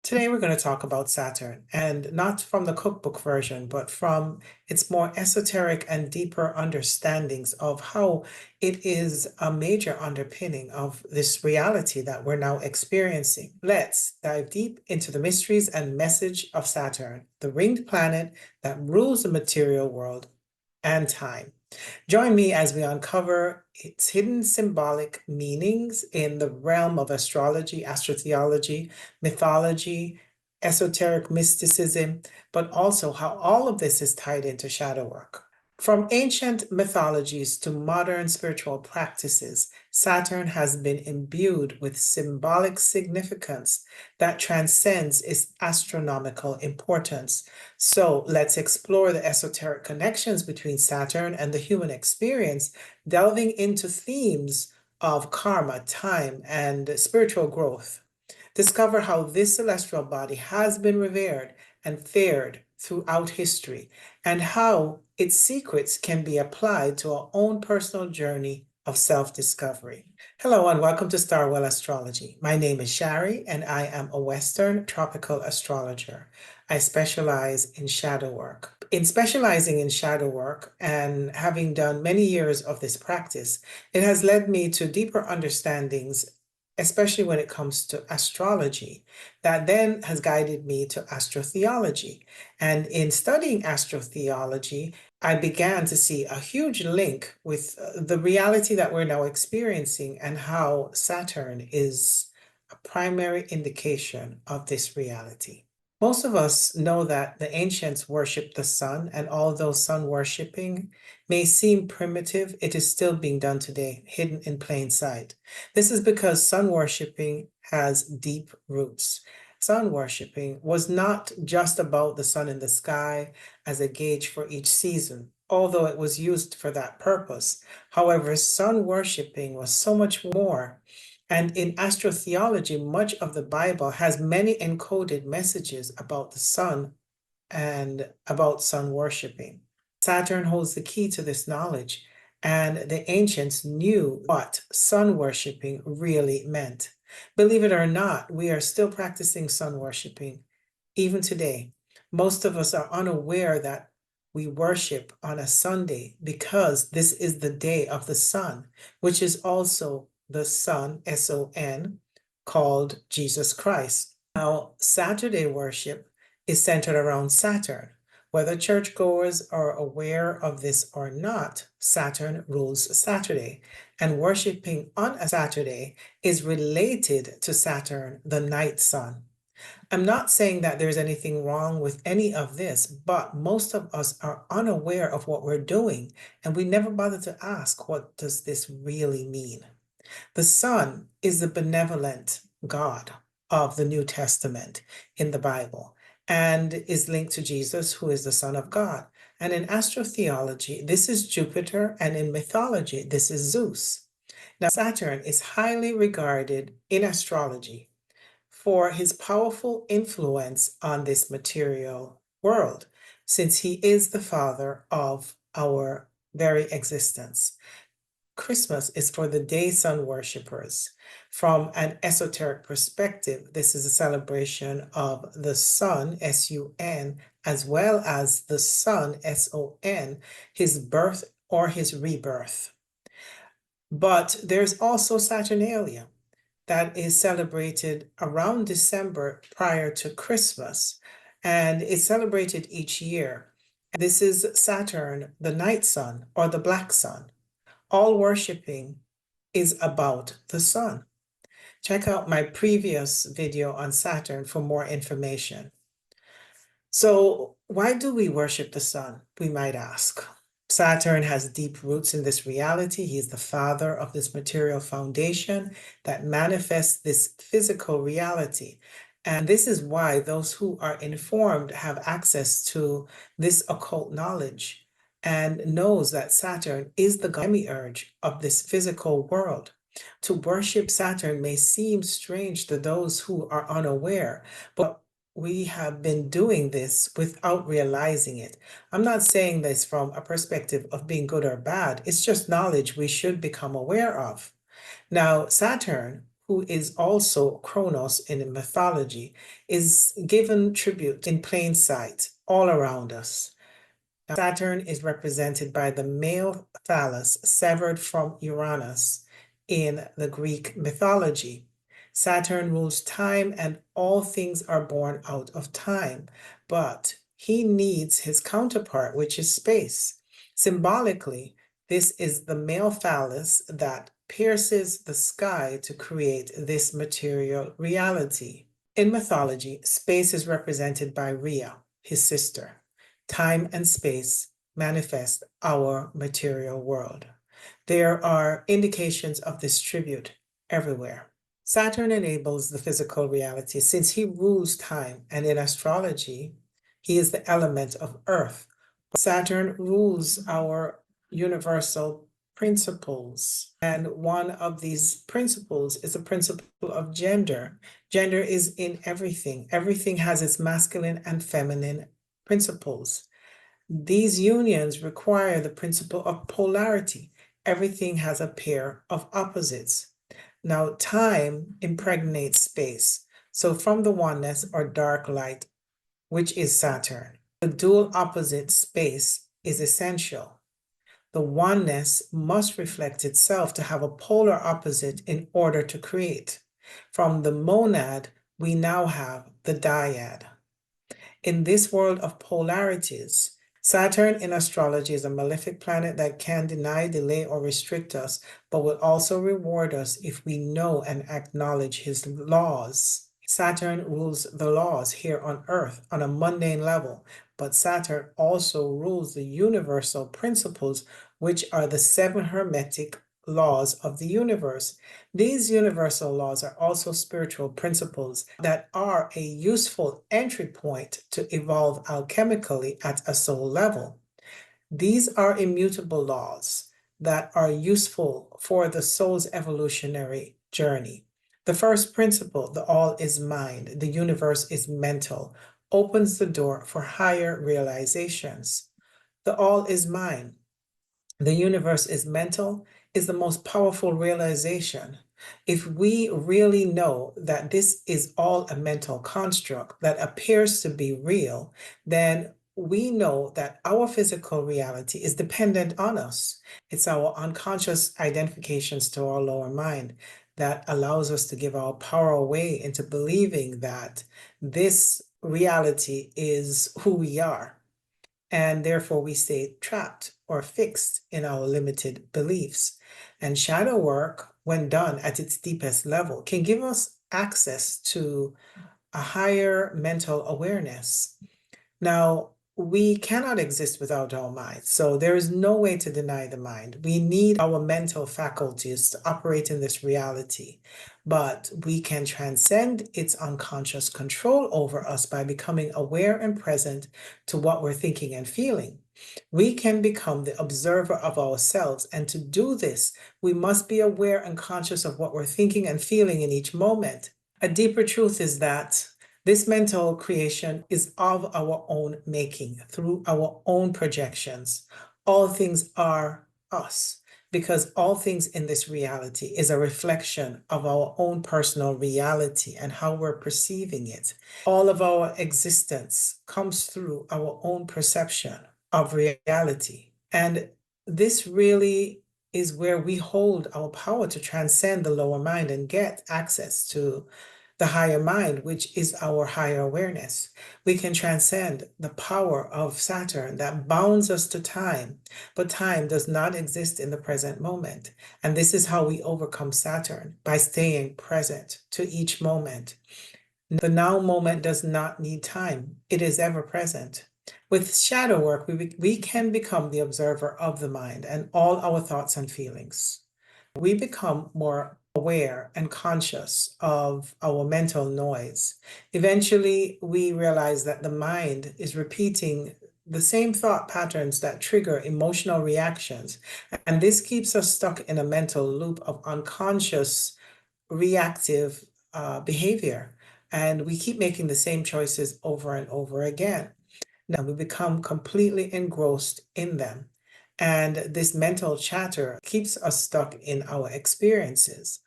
Today, we're going to talk about Saturn, and not from the cookbook version, but from its more esoteric and deeper understandings of how it is a major underpinning of this reality that we're now experiencing. Let's dive deep into the mysteries and message of Saturn, the ringed planet that rules the material world and time. Join me as we uncover its hidden symbolic meanings in the realm of astrology, astrotheology, mythology, esoteric mysticism, but also how all of this is tied into shadow work. From ancient mythologies to modern spiritual practices, Saturn has been imbued with symbolic significance that transcends its astronomical importance. So let's explore the esoteric connections between Saturn and the human experience, delving into themes of karma, time, and spiritual growth. Discover how this celestial body has been revered and feared throughout history, and how its secrets can be applied to our own personal journey of self-discovery. Hello and welcome to Starwell Astrology. My name is Shari and I am a Western tropical astrologer. I specialize in shadow work. In specializing in shadow work and having done many years of this practice, it has led me to deeper understandings, especially when it comes to astrology, that then has guided me to astrotheology. And in studying astrotheology, I began to see a huge link with the reality that we're now experiencing and how Saturn is a primary indication of this reality. Most of us know that the ancients worshiped the sun, and although sun worshiping may seem primitive, it is still being done today, hidden in plain sight. This is because sun worshiping has deep roots. Sun worshiping was not just about the sun in the sky as a gauge for each season, although it was used for that purpose. However, sun worshiping was so much more. And in astrotheology, much of the Bible has many encoded messages about the sun and about sun worshiping. Saturn holds the key to this knowledge, and the ancients knew what sun worshiping really meant. Believe it or not, we are still practicing sun worshiping even today. Most of us are unaware that we worship on a Sunday because this is the day of the sun, which is also the Son, S-O-N, called Jesus Christ. Now, Saturday worship is centered around Saturn. Whether churchgoers are aware of this or not, Saturn rules Saturday, and worshiping on a Saturday is related to Saturn, the night sun. I'm not saying that there's anything wrong with any of this, but most of us are unaware of what we're doing, and we never bother to ask, what does this really mean? The sun is the benevolent God of the New Testament in the Bible and is linked to Jesus, who is the Son of God. And in astrotheology, this is Jupiter, and in mythology, this is Zeus. Now, Saturn is highly regarded in astrology for his powerful influence on this material world, since he is the father of our very existence. Christmas is for the day sun worshippers. From an esoteric perspective, this is a celebration of the sun, S-U-N, as well as the sun, S-O-N, his birth or his rebirth. But there's also Saturnalia that is celebrated around December prior to Christmas, and it's celebrated each year. This is Saturn, the night sun or the black sun. All worshiping is about the sun. Check out my previous video on Saturn for more information. So why do we worship the sun, we might ask? Saturn has deep roots in this reality. He is the father of this material foundation that manifests this physical reality. And this is why those who are informed have access to this occult knowledge and knows that Saturn is the demiurge of this physical world. To worship Saturn may seem strange to those who are unaware, but we have been doing this without realizing it. I'm not saying this from a perspective of being good or bad. It's just knowledge we should become aware of. Now, Saturn who is also Kronos in mythology, is given tribute in plain sight all around us. Saturn is represented by the male phallus severed from Uranus in the Greek mythology. Saturn rules time, and all things are born out of time, but he needs his counterpart, which is space. Symbolically, this is the male phallus that pierces the sky to create this material reality. In mythology, space is represented by Rhea, his sister. Time and space manifest our material world. There are indications of this tribute everywhere. Saturn enables the physical reality since he rules time, and in astrology, he is the element of earth. Saturn rules our universal principles, and one of these principles is the principle of gender. Gender is in everything. Everything has its masculine and feminine principles. These unions require the principle of polarity. Everything has a pair of opposites. Now, time impregnates space. So from the oneness or dark light, which is Saturn, the dual opposite space is essential. The oneness must reflect itself to have a polar opposite in order to create. From the monad, we now have the dyad. In this world of polarities, Saturn in astrology is a malefic planet that can deny, delay, or restrict us, but will also reward us if we know and acknowledge his laws. Saturn rules the laws here on Earth on a mundane level, but Saturn also rules the universal principles, which are the seven hermetic laws of the universe. These universal laws are also spiritual principles that are a useful entry point to evolve alchemically at a soul level. These are immutable laws that are useful for the soul's evolutionary journey. The first principle, the all is mind, the universe is mental, opens the door for higher realizations. The all is mind, the universe is mental, is the most powerful realization. If we really know that this is all a mental construct that appears to be real, then we know that our physical reality is dependent on us. It's our unconscious identifications to our lower mind that allows us to give our power away into believing that this reality is who we are. And therefore, we stay trapped or fixed in our limited beliefs. And shadow work, when done at its deepest level, can give us access to a higher mental awareness. Now, we cannot exist without our mind, so there is no way to deny the mind. We need our mental faculties to operate in this reality, but we can transcend its unconscious control over us by becoming aware and present to what we're thinking and feeling. We can become the observer of ourselves, and to do this, we must be aware and conscious of what we're thinking and feeling in each moment. A deeper truth is that this mental creation is of our own making through our own projections. All things are us because all things in this reality is a reflection of our own personal reality and how we're perceiving it. All of our existence comes through our own perception of reality. And this really is where we hold our power to transcend the lower mind and get access to the higher mind, which is our higher awareness. We can transcend the power of Saturn that bounds us to time, but time does not exist in the present moment. And this is how we overcome Saturn, by staying present to each moment. The now moment does not need time. It is ever present. With shadow work, we can become the observer of the mind and all our thoughts and feelings. We become more aware and conscious of our mental noise. Eventually, we realize that the mind is repeating the same thought patterns that trigger emotional reactions. And this keeps us stuck in a mental loop of unconscious reactive behavior. And we keep making the same choices over and over again. Now we become completely engrossed in them. And this mental chatter keeps us stuck in our experiences.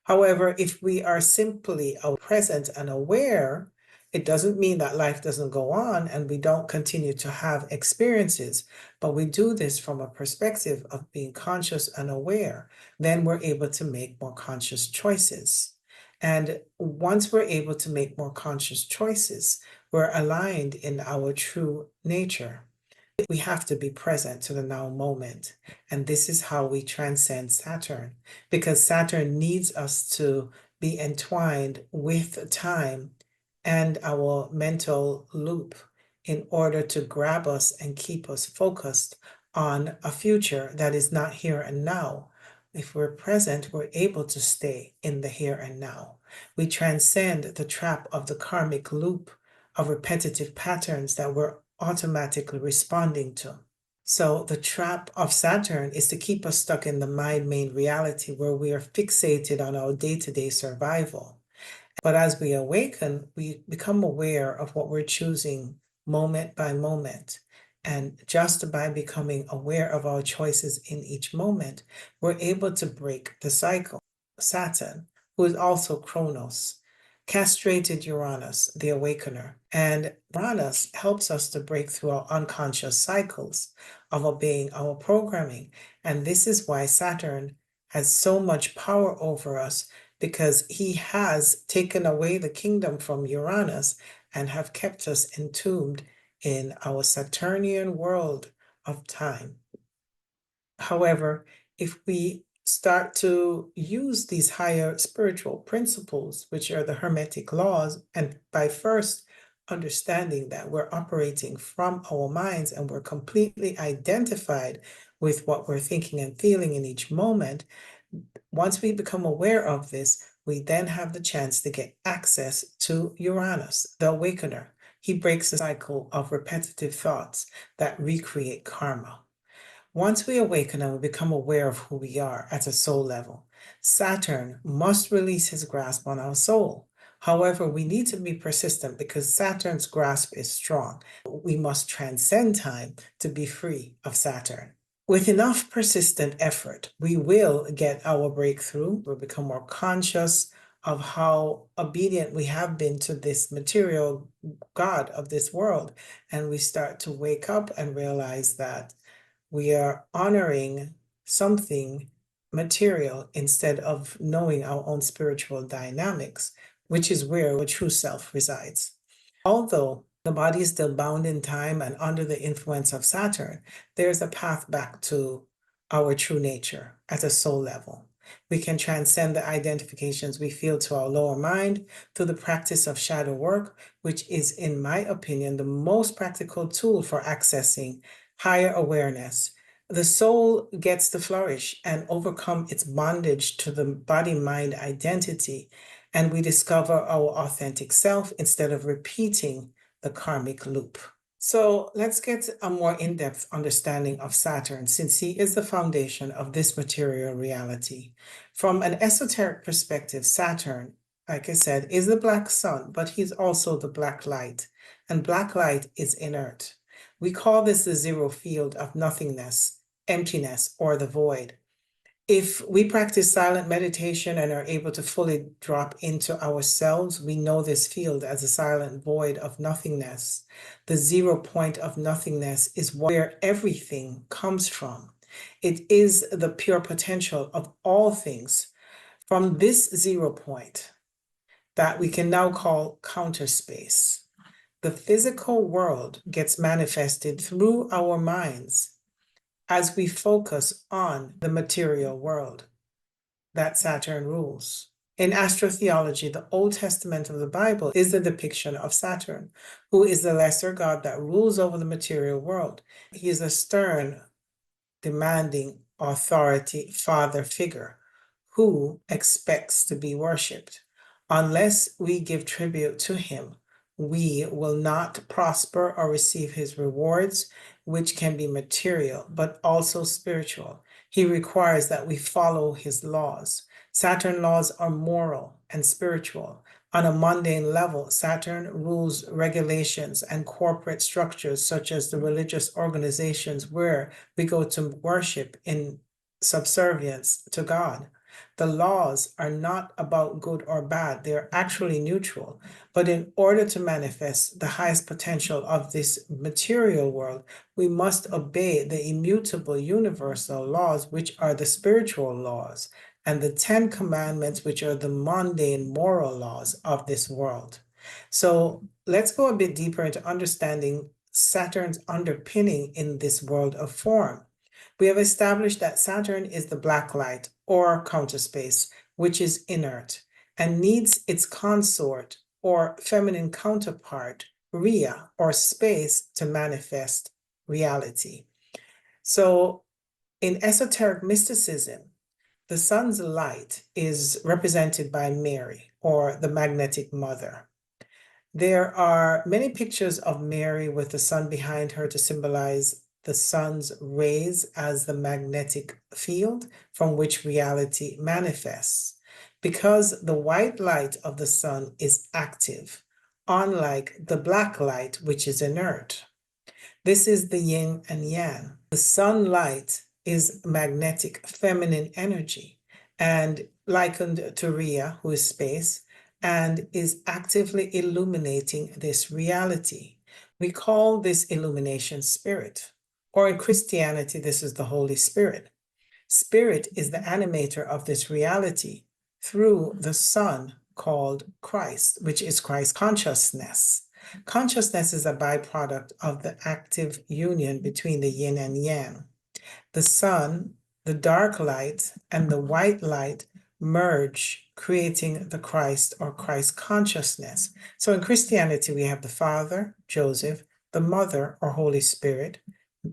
However, if we are simply present and aware, it doesn't mean that life doesn't go on and we don't continue to have experiences, but we do this from a perspective of being conscious and aware. Then we're able to make more conscious choices. And once we're able to make more conscious choices, we're aligned in our true nature. We have to be present to the now moment. And this is how we transcend Saturn, because Saturn needs us to be entwined with time and our mental loop in order to grab us and keep us focused on a future that is not here and now. If we're present, we're able to stay in the here and now. We transcend the trap of the karmic loop of repetitive patterns that we're automatically responding to. So the trap of Saturn is to keep us stuck in the mind-made reality where we are fixated on our day-to-day survival. But as we awaken, we become aware of what we're choosing moment by moment. And just by becoming aware of our choices in each moment, we're able to break the cycle. Saturn, who is also Kronos, castrated Uranus, the awakener. And Uranus helps us to break through our unconscious cycles of obeying our programming. And this is why Saturn has so much power over us, because he has taken away the kingdom from Uranus and have kept us entombed in our Saturnian world of time. However, if we start to use these higher spiritual principles, which are the Hermetic laws, and by first understanding that we're operating from our minds and we're completely identified with what we're thinking and feeling in each moment, once we become aware of this, we then have the chance to get access to Uranus, the awakener. He breaks the cycle of repetitive thoughts that recreate karma. Once we awaken and we become aware of who we are at a soul level, Saturn must release his grasp on our soul. However, we need to be persistent because Saturn's grasp is strong. We must transcend time to be free of Saturn. With enough persistent effort, we will get our breakthrough. We'll become more conscious of how obedient we have been to this material God of this world. And we start to wake up and realize that we are honoring something material instead of knowing our own spiritual dynamics, which is where our true self resides. Although the body is still bound in time and under the influence of Saturn, there's a path back to our true nature at a soul level. We can transcend the identifications we feel to our lower mind through the practice of shadow work, which is, in my opinion, the most practical tool for accessing higher awareness. The soul gets to flourish and overcome its bondage to the body-mind identity, and we discover our authentic self instead of repeating the karmic loop. So let's get a more in-depth understanding of Saturn, since he is the foundation of this material reality. From an esoteric perspective, Saturn, like I said, is the black sun, but he's also the black light, and black light is inert. We call this the zero field of nothingness, emptiness, or the void. If we practice silent meditation and are able to fully drop into ourselves, we know this field as a silent void of nothingness. The 0 point of nothingness is where everything comes from. It is the pure potential of all things. From this 0 point that we can now call counter space, the physical world gets manifested through our minds as we focus on the material world that Saturn rules. In astrotheology, the Old Testament of the Bible is the depiction of Saturn, who is the lesser god that rules over the material world. He is a stern, demanding authority father figure who expects to be worshipped. Unless we give tribute to him, we will not prosper or receive his rewards, which can be material, but also spiritual. He requires that we follow his laws. Saturn laws are moral and spiritual. On a mundane level, Saturn rules regulations and corporate structures, such as the religious organizations where we go to worship in subservience to God. The laws are not about good or bad, they're actually neutral. But in order to manifest the highest potential of this material world, we must obey the immutable universal laws, which are the spiritual laws, and the 10 commandments, which are the mundane moral laws of this world. So let's go a bit deeper into understanding Saturn's underpinning in this world of form. We have established that Saturn is the black light or counter space, which is inert and needs its consort or feminine counterpart, Rhea, or space, to manifest reality. So in esoteric mysticism, the sun's light is represented by Mary, or the magnetic mother. There are many pictures of Mary with the sun behind her to symbolize the sun's rays as the magnetic field from which reality manifests. Because the white light of the sun is active, unlike the black light, which is inert. This is the yin and yang. The sunlight is magnetic feminine energy and likened to Rhea, who is space, and is actively illuminating this reality. We call this illumination spirit, or in Christianity, this is the Holy Spirit. Spirit is the animator of this reality through the Son called Christ, which is Christ consciousness. Consciousness is a byproduct of the active union between the yin and yang. The sun, the dark light, and the white light merge, creating the Christ or Christ consciousness. So in Christianity, we have the Father, Joseph, the Mother or Holy Spirit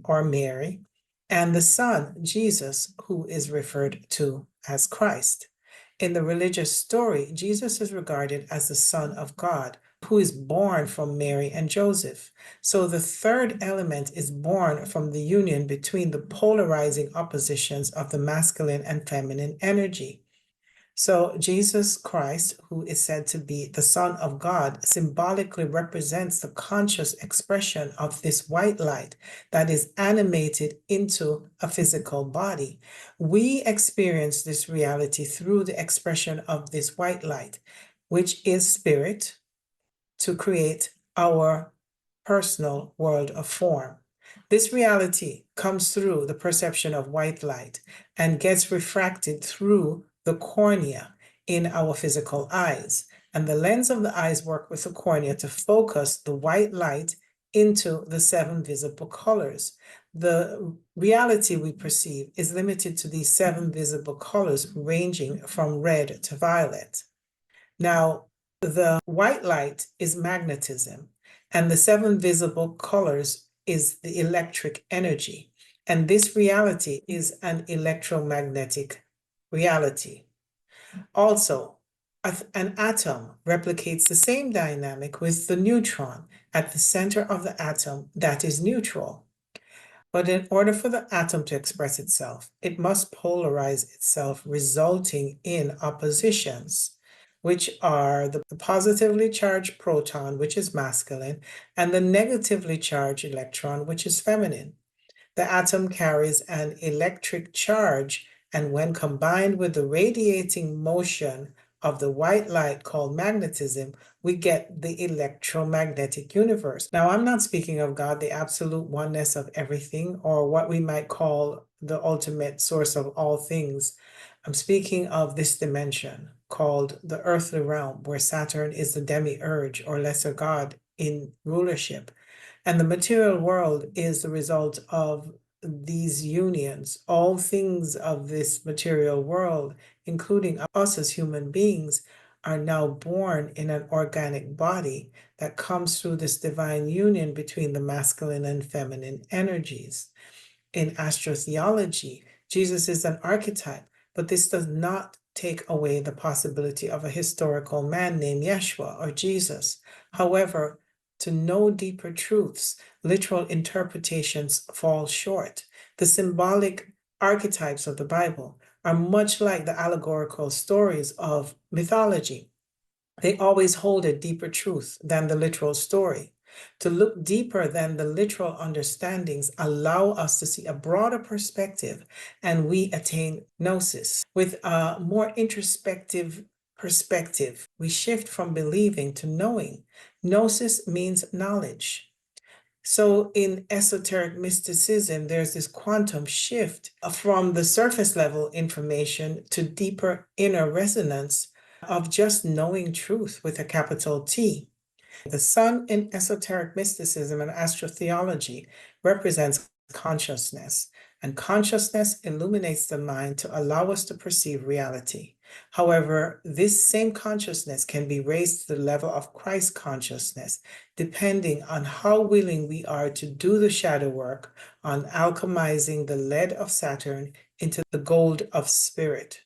or Mary, and the Son, Jesus, who is referred to as Christ. In the religious story, Jesus is regarded as the Son of God, who is born from Mary and Joseph. So the third element is born from the union between the polarizing oppositions of the masculine and feminine energy. So Jesus Christ, who is said to be the Son of God, symbolically represents the conscious expression of this white light that is animated into a physical body. We experience this reality through the expression of this white light, which is spirit, to create our personal world of form. This reality comes through the perception of white light and gets refracted through the cornea in our physical eyes. And the lens of the eyes work with the cornea to focus the white light into the 7 visible colors. The reality we perceive is limited to these 7 visible colors, ranging from red to violet. Now, the white light is magnetism, and the 7 visible colors is the electric energy. And this reality is an electromagnetic reality. Also, an atom replicates the same dynamic with the neutron at the center of the atom that is neutral. But in order for the atom to express itself, it must polarize itself, resulting in oppositions, which are the positively charged proton, which is masculine, and the negatively charged electron, which is feminine. The atom carries an electric charge, and when combined with the radiating motion of the white light called magnetism, we get the electromagnetic universe. Now, I'm not speaking of God, the absolute oneness of everything, or what we might call the ultimate source of all things. I'm speaking of this dimension called the earthly realm, where Saturn is the demiurge or lesser god in rulership. And the material world is the result of these unions. All things of this material world, including us as human beings, are now born in an organic body that comes through this divine union between the masculine and feminine energies. In astrotheology, Jesus is an archetype, but this does not take away the possibility of a historical man named Yeshua or Jesus. However, to know deeper truths, literal interpretations fall short. The symbolic archetypes of the Bible are much like the allegorical stories of mythology. They always hold a deeper truth than the literal story. To look deeper than the literal understandings allow us to see a broader perspective, and we attain gnosis. With a more introspective perspective, we shift from believing to knowing. Gnosis means knowledge. So in esoteric mysticism, there's this quantum shift from the surface level information to deeper inner resonance of just knowing truth with a capital T. The sun in esoteric mysticism and astrotheology represents consciousness, and consciousness illuminates the mind to allow us to perceive reality. However, this same consciousness can be raised to the level of Christ consciousness, depending on how willing we are to do the shadow work on alchemizing the lead of Saturn into the gold of spirit.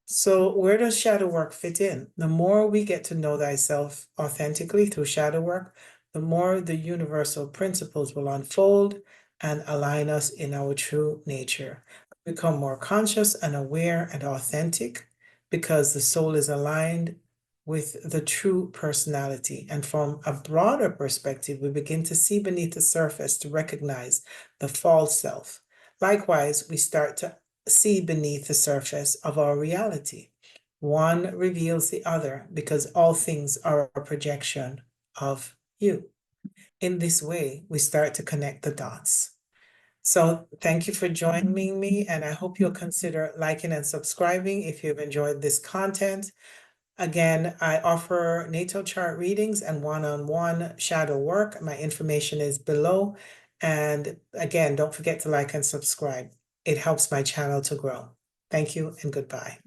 So where does shadow work fit in? The more we get to know thyself authentically through shadow work, the more the universal principles will unfold and align us in our true nature. Become more conscious and aware and authentic because the soul is aligned with the true personality. And from a broader perspective, we begin to see beneath the surface to recognize the false self. Likewise, we start to see beneath the surface of our reality. One reveals the other because all things are a projection of you. In this way, we start to connect the dots. So thank you for joining me, and I hope you'll consider liking and subscribing if you've enjoyed this content. Again, I offer natal chart readings and one-on-one shadow work. My information is below. And again, don't forget to like and subscribe. It helps my channel to grow. Thank you and goodbye.